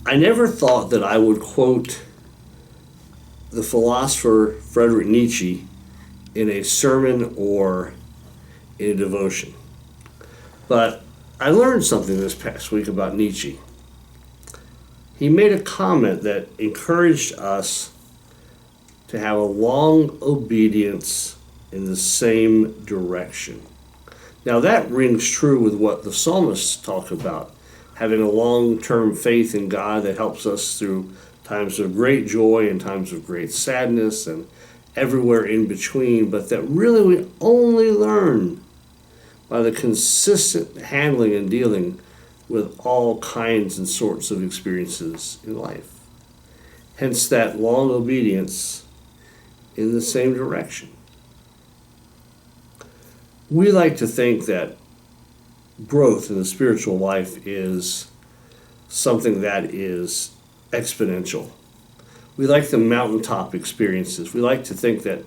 I never thought that I would quote the philosopher Friedrich Nietzsche in a sermon or in a devotion. But I learned something this past week about Nietzsche. He made a comment that encouraged us to have a long obedience in the same direction. Now that rings true with what the psalmists talk about, having a long-term faith in God that helps us through times of great joy and times of great sadness and everywhere in between, but that really we only learn by the consistent handling and dealing with all kinds and sorts of experiences in life. Hence that long obedience in the same direction. We like to think that growth in the spiritual life is something that is exponential. We like the mountaintop experiences. We like to think that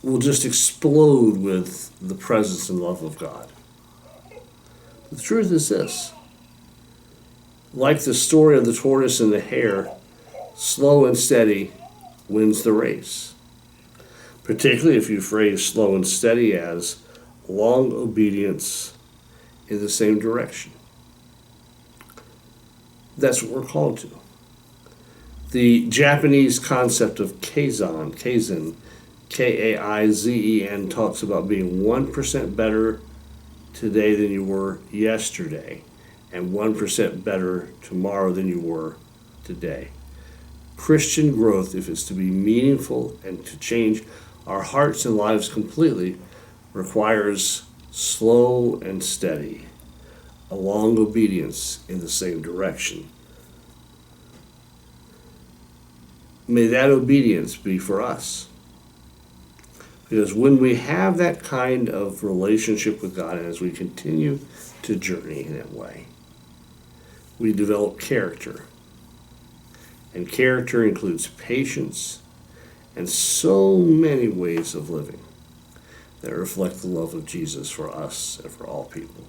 we'll just explode with the presence and love of God. The truth is this: like the story of the tortoise and the hare, slow and steady wins the race. Particularly if you phrase slow and steady as long obedience in the same direction. That's what we're called to. The Japanese concept of Kaizen, Kaizen, talks about being 1% better today than you were yesterday, and 1% better tomorrow than you were today. Christian growth, if it's to be meaningful and to change our hearts and lives completely, requires slow and steady, a long obedience in the same direction. May that obedience be for us. Because when we have that kind of relationship with God, and as we continue to journey in that way, we develop character. And character includes patience and so many ways of living that reflect the love of Jesus for us and for all people.